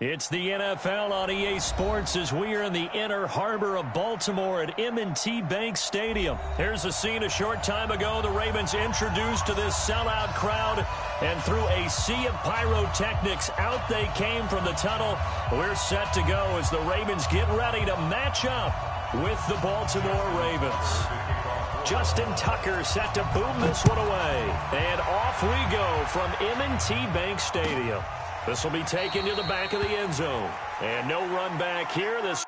It's the NFL on EA Sports as we are in the inner harbor of Baltimore at M&T Bank Stadium. Here's a scene a short time ago. The Ravens introduced to this sellout crowd, and through a sea of pyrotechnics, out they came from the tunnel. We're set to go as the Ravens get ready to match up with the Baltimore Ravens. Justin Tucker set to boom this one away. And off we go from M&T Bank Stadium. This will be taken to the back of the end zone. And no run back here. This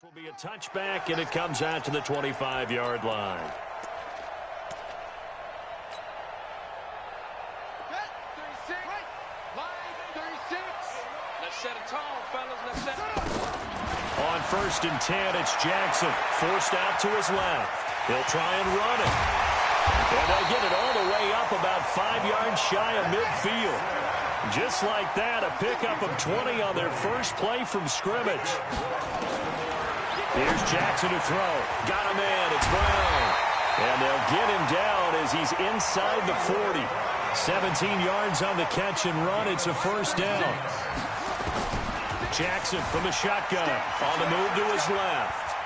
will be a touchback, and it comes out to the 25-yard line. Let's set a tone, fellas. Let's set it. On 1st and 10, it's Jackson, forced out to his left. He'll try and run it. And they get it all the way up about 5 yards shy of midfield. Just like that, a pickup of 20 on their first play from scrimmage. Here's Jackson to throw. Got him in. It's Brown. And they'll get him down as he's inside the 40. 17 yards on the catch and run. It's a first down. Jackson from the shotgun. On the move to his left.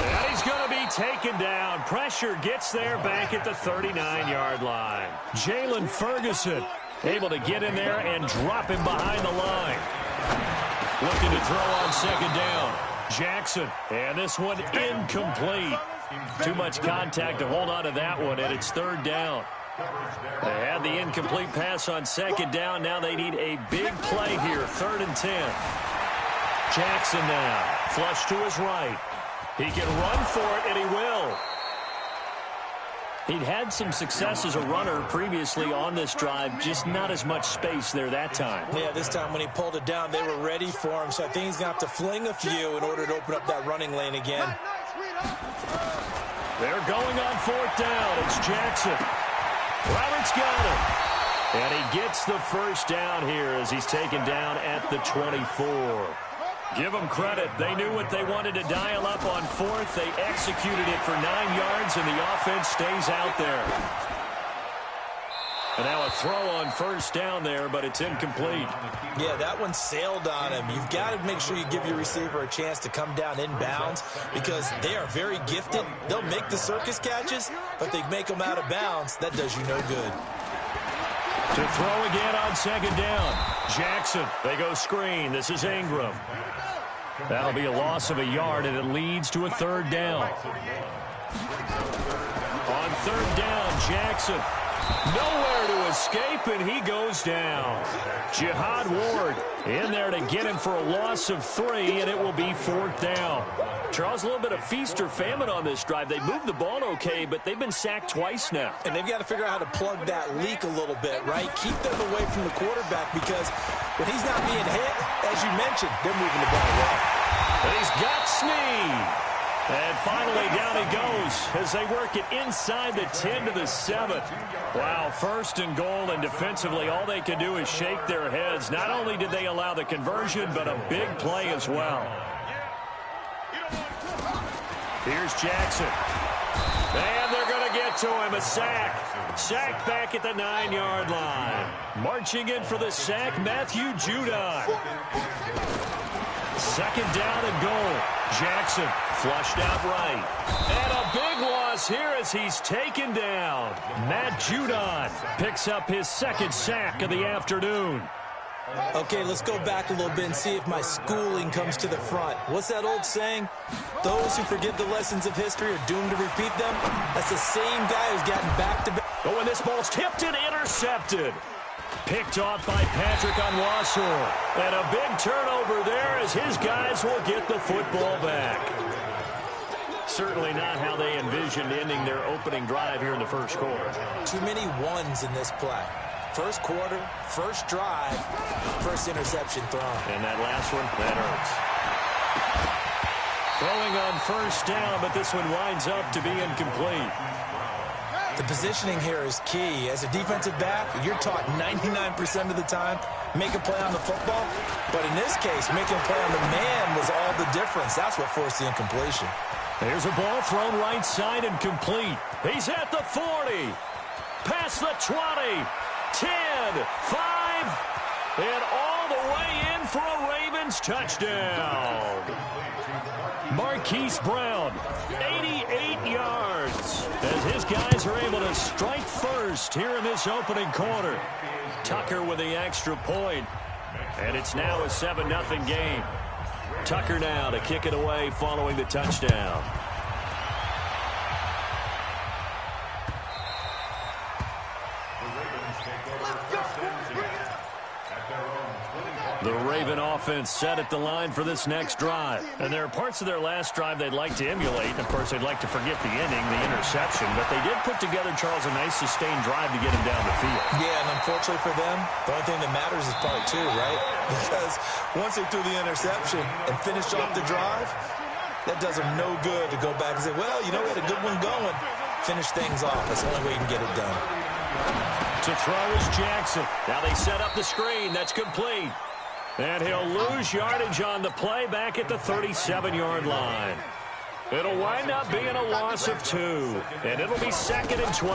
And he's going to be taken down. Pressure gets there back at the 39-yard line. Jalen Ferguson able to get in there and drop him behind the line. Looking to throw on 2nd down. Jackson, and this one incomplete. Too much contact to hold on to that one, and it's 3rd down. They had the incomplete pass on 2nd down. Now they need a big play here, 3rd and 10. Jackson now, flush to his right. He can run for it, and he will. He'd had some success as a runner previously on this drive, just not as much space there that time. Yeah, this time when he pulled it down, they were ready for him, so I think he's going to have to fling a few in order to open up that running lane again. They're going on 4th down. It's Jackson. Roberts got him. And he gets the first down here as he's taken down at the 24. Give them credit. They knew what they wanted to dial up on 4th. They executed it for 9 yards, and the offense stays out there. And now a throw on 1st down there, but it's incomplete. Yeah, that one sailed on him. You've got to make sure you give your receiver a chance to come down inbounds because they are very gifted. They'll make the circus catches, but they make them out of bounds. That does you no good. To throw again on 2nd down. Jackson, they go screen. This is Ingram. That'll be a loss of a yard, and it leads to a 3rd down. On 3rd down, Jackson. Nowhere to escape, and he goes down. Jihad Ward in there to get him for a loss of 3, and it will be 4th down. Charles, a little bit of feast or famine on this drive. They moved the ball okay, but they've been sacked twice now. And they've got to figure out how to plug that leak a little bit, right? Keep them away from the quarterback because when he's not being hit, as you mentioned, they're moving the ball well. And he's got Snead. And finally down he goes as they work it inside the 10 to the 7. Wow, 1st and goal, and defensively all they can do is shake their heads. Not only did they allow the conversion, but a big play as well. Here's Jackson. And they're going to get to him. A sack. Sack back at the 9-yard line. Marching in for the sack, Matthew Judon. 2nd down and goal. Jackson flushed out right. And a big loss here as he's taken down. Matt Judon picks up his 2nd sack of the afternoon. Okay, let's go back a little bit and see if my schooling comes to the front. What's that old saying? Those who forget the lessons of history are doomed to repeat them. That's the same guy who's gotten back-to-back. Oh, and this ball's tipped and intercepted. Picked off by Patrick on Wassor. And a big turnover there as his guys will get the football back. Certainly not how they envisioned ending their opening drive here in the first quarter. Too many ones in this play. First quarter, first drive, first interception thrown. And that last one, that hurts. Throwing on first down, but this one winds up to be incomplete. The positioning here is key. As a defensive back, you're taught 99% of the time, make a play on the football. But in this case, making a play on the man was all the difference. That's what forced the incompletion. There's a ball thrown right side and complete. He's at the 40. Past the 20. 10, 5, and all the way in for a Ravens touchdown. Marquise Brown, 88 yards, as his guys are able to strike first here in this opening quarter. Tucker with the extra point, and it's now a 7-0 game. Tucker now to kick it away following the touchdown. The Raven offense set at the line for this next drive. And there are parts of their last drive they'd like to emulate. Of course, they'd like to forget the inning, the interception. But they did put together, Charles, a nice sustained drive to get him down the field. Yeah, and unfortunately for them, the only thing that matters is part two, right? Because once they threw the interception and finished off the drive, that does them no good to go back and say, well, you know, we had a good one going. Finish things off. That's the only way you can get it done. To throw is Jackson. Now they set up the screen. That's complete. And he'll lose yardage on the play back at the 37-yard line. It'll wind up being a loss of 2. And it'll be 2nd and 12.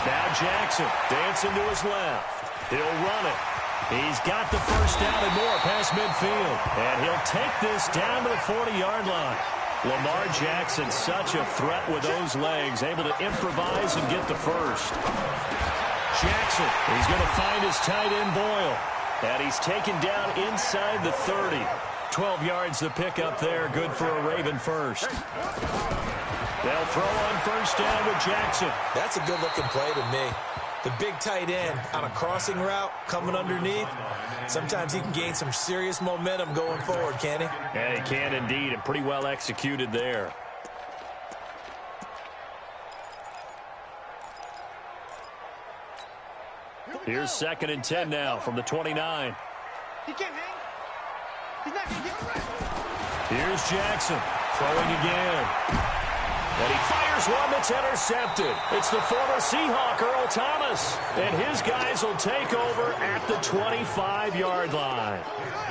Now Jackson dancing to his left. He'll run it. He's got the first down and more past midfield. And he'll take this down to the 40-yard line. Lamar Jackson, such a threat with those legs, able to improvise and get the first. Jackson, he's going to find his tight end Boyle. And he's taken down inside the 30. 12 yards to pick up there. Good for a Raven first. They'll throw on first down with Jackson. That's a good-looking play to me. The big tight end on a crossing route coming underneath. Sometimes he can gain some serious momentum going forward, can't he? Yeah, he can indeed, and pretty well executed there. Here's 2nd and 10 now from the 29. He can't hang. He's not going to get it. Here's Jackson throwing again. And he fires one that's intercepted. It's the former Seahawk, Earl Thomas. And his guys will take over at the 25-yard line.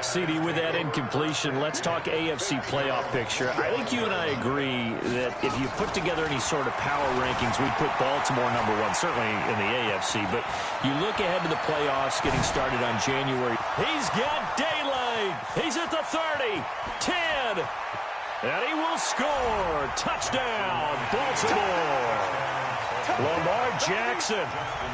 CD, with that incompletion, let's talk AFC playoff picture. I think you and I agree that if you put together any sort of power rankings, we'd put Baltimore #1, certainly in the AFC. But you look ahead to the playoffs getting started on January. He's got daylight. He's at the 30, 10. And he will score. Touchdown, Baltimore. Lamar Jackson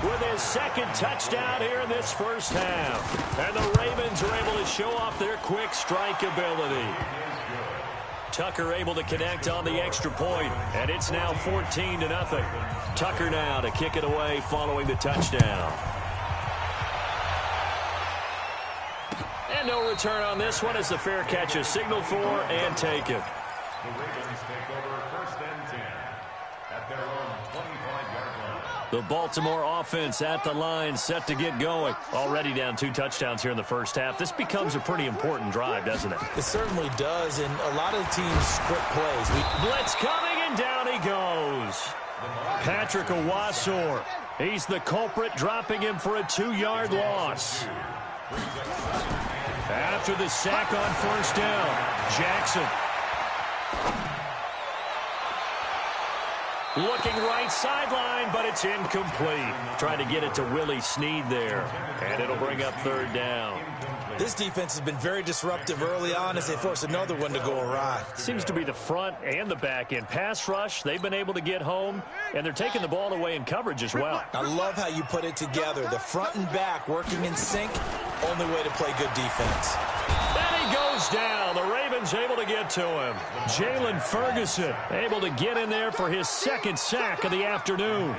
with his 2nd touchdown here in this first half. And the Ravens are able to show off their quick strike ability. Tucker able to connect on the extra point, and it's now 14-0. Tucker now to kick it away following the touchdown. And no return on this one as the fair catch is signaled for and taken. The Ravens take over 1st and 10 at their own 25-yard line. The Baltimore offense at the line, set to get going. Already down 2 touchdowns here in the first half. This becomes a pretty important drive, doesn't it? It certainly does, and a lot of the teams script plays. Blitz coming, and down he goes. Patrick Owasor. He's the culprit, dropping him for a 2-yard loss. After the sack on first down, Jackson. Looking right sideline, but it's incomplete. Trying to get it to Willie Snead there. And it'll bring up 3rd down. This defense has been very disruptive early on as they force another one to go awry. Seems to be the front and the back end. Pass rush, they've been able to get home, and they're taking the ball away in coverage as well. I love how you put it together. The front and back working in sync, only way to play good defense. And he goes down. The Ravens able to get to him. Jalen Ferguson able to get in there for his 2nd sack of the afternoon.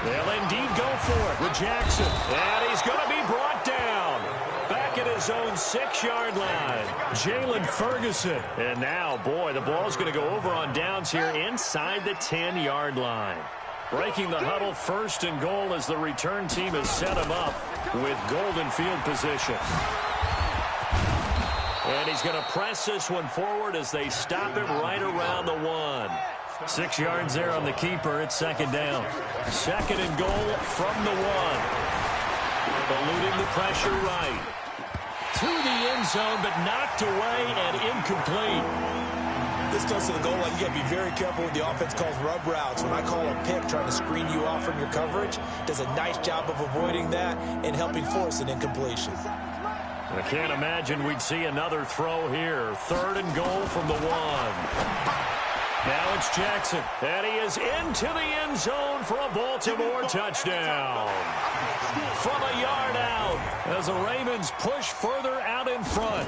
They'll indeed go for it with Jackson. And he's going to be brought down. Back at his own 6-yard line. Jalen Ferguson. And now, boy, the ball's going to go over on downs here inside the 10-yard line. Breaking the huddle, 1st and goal as the return team has set him up with golden field position. And he's going to press this one forward as they stop him right around the 1. 6 yards there on the keeper. It's 2nd down. 2nd and goal from the 1. Eluding the pressure right. To the end zone, but knocked away and incomplete. This close to the goal line, you got to be very careful with the offense calls rub routes. When I call a pick, trying to screen you off from your coverage, does a nice job of avoiding that and helping force an incompletion. I can't imagine we'd see another throw here. 3rd and goal from the 1. Now it's Jackson, and he is into the end zone for a Baltimore touchdown. From a yard out, as the Ravens push further out in front.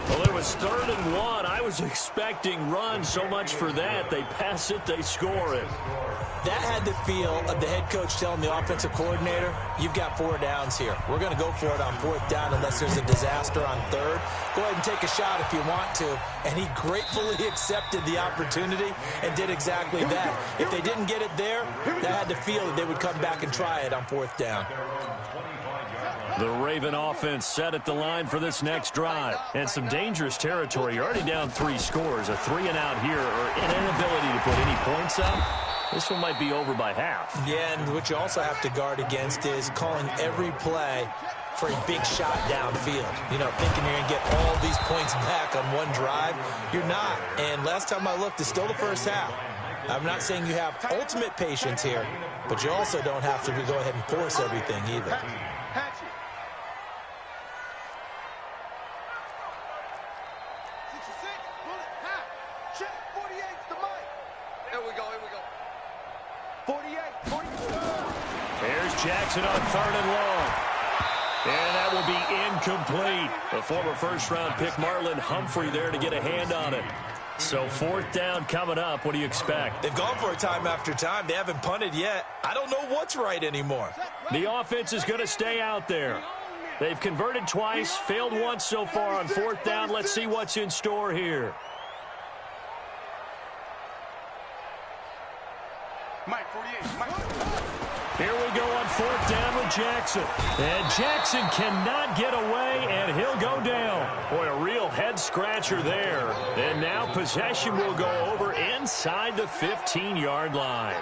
Well, it was 3rd and 1. I was expecting run, so much for that. They pass it, they score it. That had the feel of the head coach telling the offensive coordinator, you've got 4 downs here. We're going to go for it on 4th down unless there's a disaster on 3rd. Go ahead and take a shot if you want to. And he gratefully accepted the opportunity and did exactly that. If they didn't get it there, they had the feel that they would come back and try it on 4th down. The Raven offense set at the line for this next drive. And some dangerous territory. You're already down 3 scores. A 3-and-out here, or an inability to put any points up. This one might be over by half. Yeah, and what you also have to guard against is calling every play for a big shot downfield. You know, thinking you're going to get all these points back on one drive. You're not. And last time I looked, it's still the first half. I'm not saying you have ultimate patience here, but you also don't have to go ahead and force everything either. Jackson on 3rd and long. And that will be incomplete. The former 1st-round pick Marlon Humphrey there to get a hand on it. So 4th down coming up. What do you expect? They've gone for it time after time. They haven't punted yet. I don't know what's right anymore. The offense is going to stay out there. They've converted twice, failed once so far on 4th down. Let's see what's in store here. Mike, 48. Mike. Here we go on 4th down with Jackson. And Jackson cannot get away, and he'll go down. Boy, a real head-scratcher there. And now possession will go over inside the 15-yard line.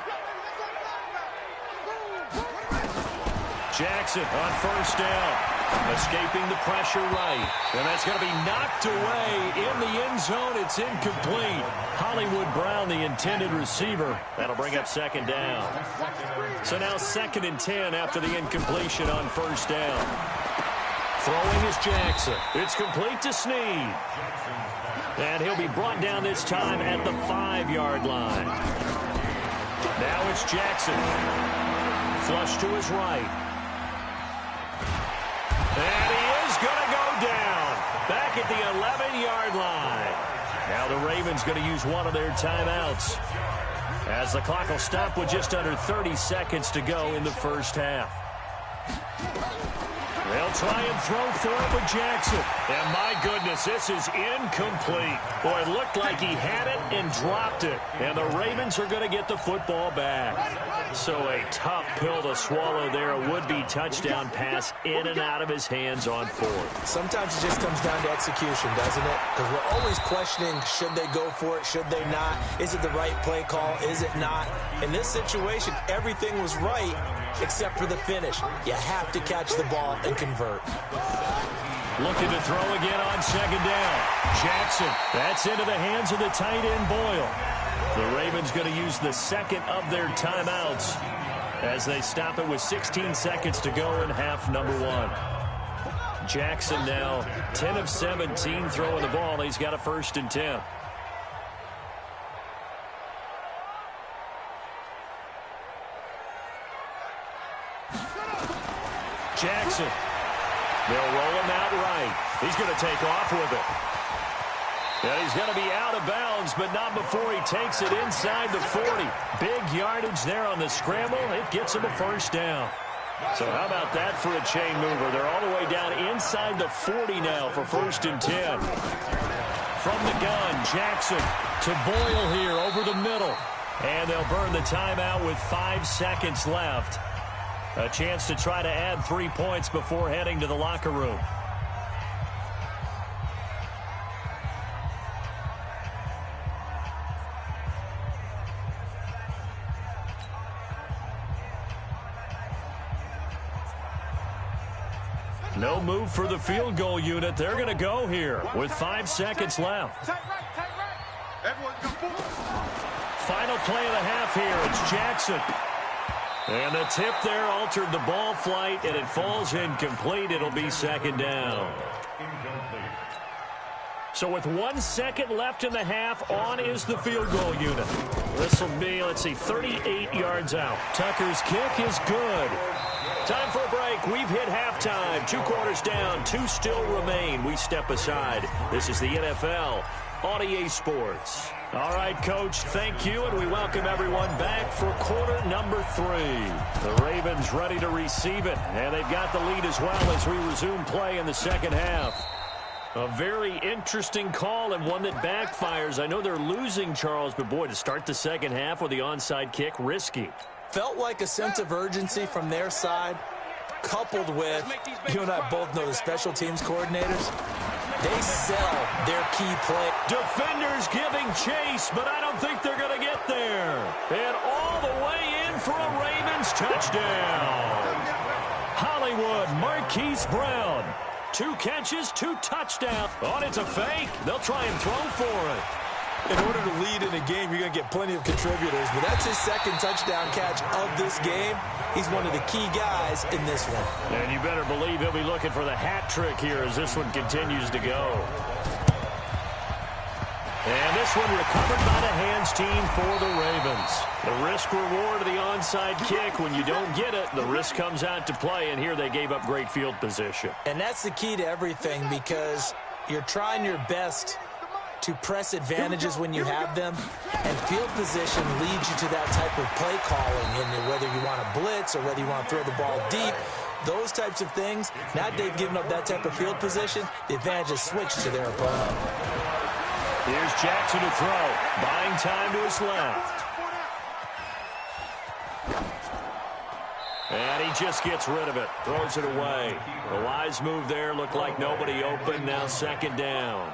Jackson on 1st down. Escaping the pressure right. And that's going to be knocked away in the end zone. It's incomplete. Hollywood Brown, the intended receiver. That'll bring up 2nd down. So now 2nd and 10 after the incompletion on 1st down. Throwing is Jackson. It's complete to Snead. And he'll be brought down this time at the 5-yard line. Now it's Jackson. Flush to his right. And he is going to go down. Back at the 11-yard line. Now the Ravens going to use one of their timeouts, as the clock will stop with just under 30 seconds to go in the 1st half. They'll try and throw for it with Jackson. And my goodness, this is incomplete. Boy, it looked like he had it and dropped it. And the Ravens are going to get the football back. So a tough pill to swallow there. A would-be touchdown pass in and out of his hands on 4th. Sometimes it just comes down to execution, doesn't it? Because we're always questioning, should they go for it, should they not? Is it the right play call, is it not? In this situation, everything was right except for the finish. You have to catch the ball and convert. Looking to throw again on 2nd down. Jackson, that's into the hands of the tight end Boyle. The Ravens going to use the 2nd of their timeouts as they stop it with 16 seconds to go in half number 1. Jackson now 10 of 17 throwing the ball. He's got a 1st and 10. Jackson. They'll roll him out right. He's going to take off with it. And he's going to be out of bounds, but not before he takes it inside the 40. Big yardage there on the scramble. It gets him a first down. So how about that for a chain mover? They're all the way down inside the 40 now for 1st and 10. From the gun, Jackson to Boyle here over the middle. And they'll burn the timeout with 5 seconds left. A chance to try to add 3 points before heading to the locker room. No move for the field goal unit. They're going to go here with 5 seconds left. Final play of the half here. It's Jackson. And the tip there altered the ball flight, and it falls incomplete. It'll be 2nd down. So with 1 second left in the half, on is the field goal unit. This will be, 38 yards out. Tucker's kick is good. Time for a break. We've hit halftime. 2 quarters down. 2 still remain. We step aside. This is the NFL on EA Sports. All right, Coach, thank you, and we welcome everyone back for quarter number 3. The Ravens ready to receive it, and they've got the lead as well as we resume play in the second half. A very interesting call and one that backfires. I know they're losing, Charles, but boy, to start the second half with the onside kick, risky. Felt like a sense of urgency from their side, coupled with, you and I both know the special teams coordinators, they sell their key play. Defenders giving chase, but I don't think they're going to get there. And all the way in for a Ravens touchdown. Hollywood, Marquise Brown. 2 catches, 2 touchdowns. Oh, it's a fake. They'll try and throw for it. In order to lead in a game, you're going to get plenty of contributors, but that's his 2nd touchdown catch of this game. He's one of the key guys in this one. And you better believe he'll be looking for the hat trick here as this one continues to go. And this one recovered by the hands team for the Ravens. The risk-reward of the onside kick, when you don't get it, the risk comes out to play, and here they gave up great field position. And that's the key to everything, because you're trying your best to press advantages when you have them, and field position leads you to that type of play calling, and whether you want to blitz or whether you want to throw the ball deep, those types of things. Now they've given up that type of field position, the advantage is switched to their opponent. Here's Jackson to throw, buying time to his left. And he just gets rid of it, throws it away. The wise move there, looked like nobody open, now 2nd down.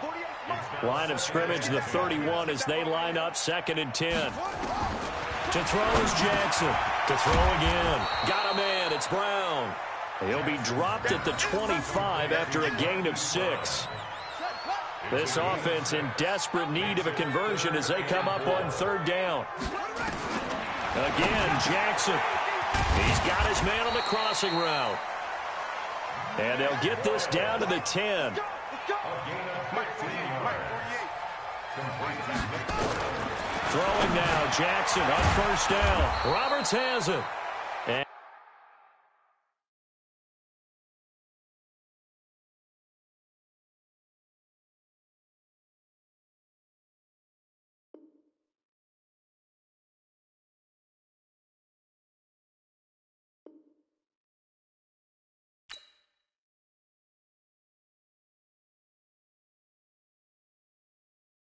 Line of scrimmage, the 31 as they line up, 2nd and 10. To throw is Jackson. To throw again. Got a man, it's Brown. He'll be dropped at the 25 after a gain of 6. This offense in desperate need of a conversion as they come up on 3rd down. Again, Jackson. He's got his man on the crossing route. And they'll get this down to the 10. Throwing now, Jackson on 1st down. Roberts has it.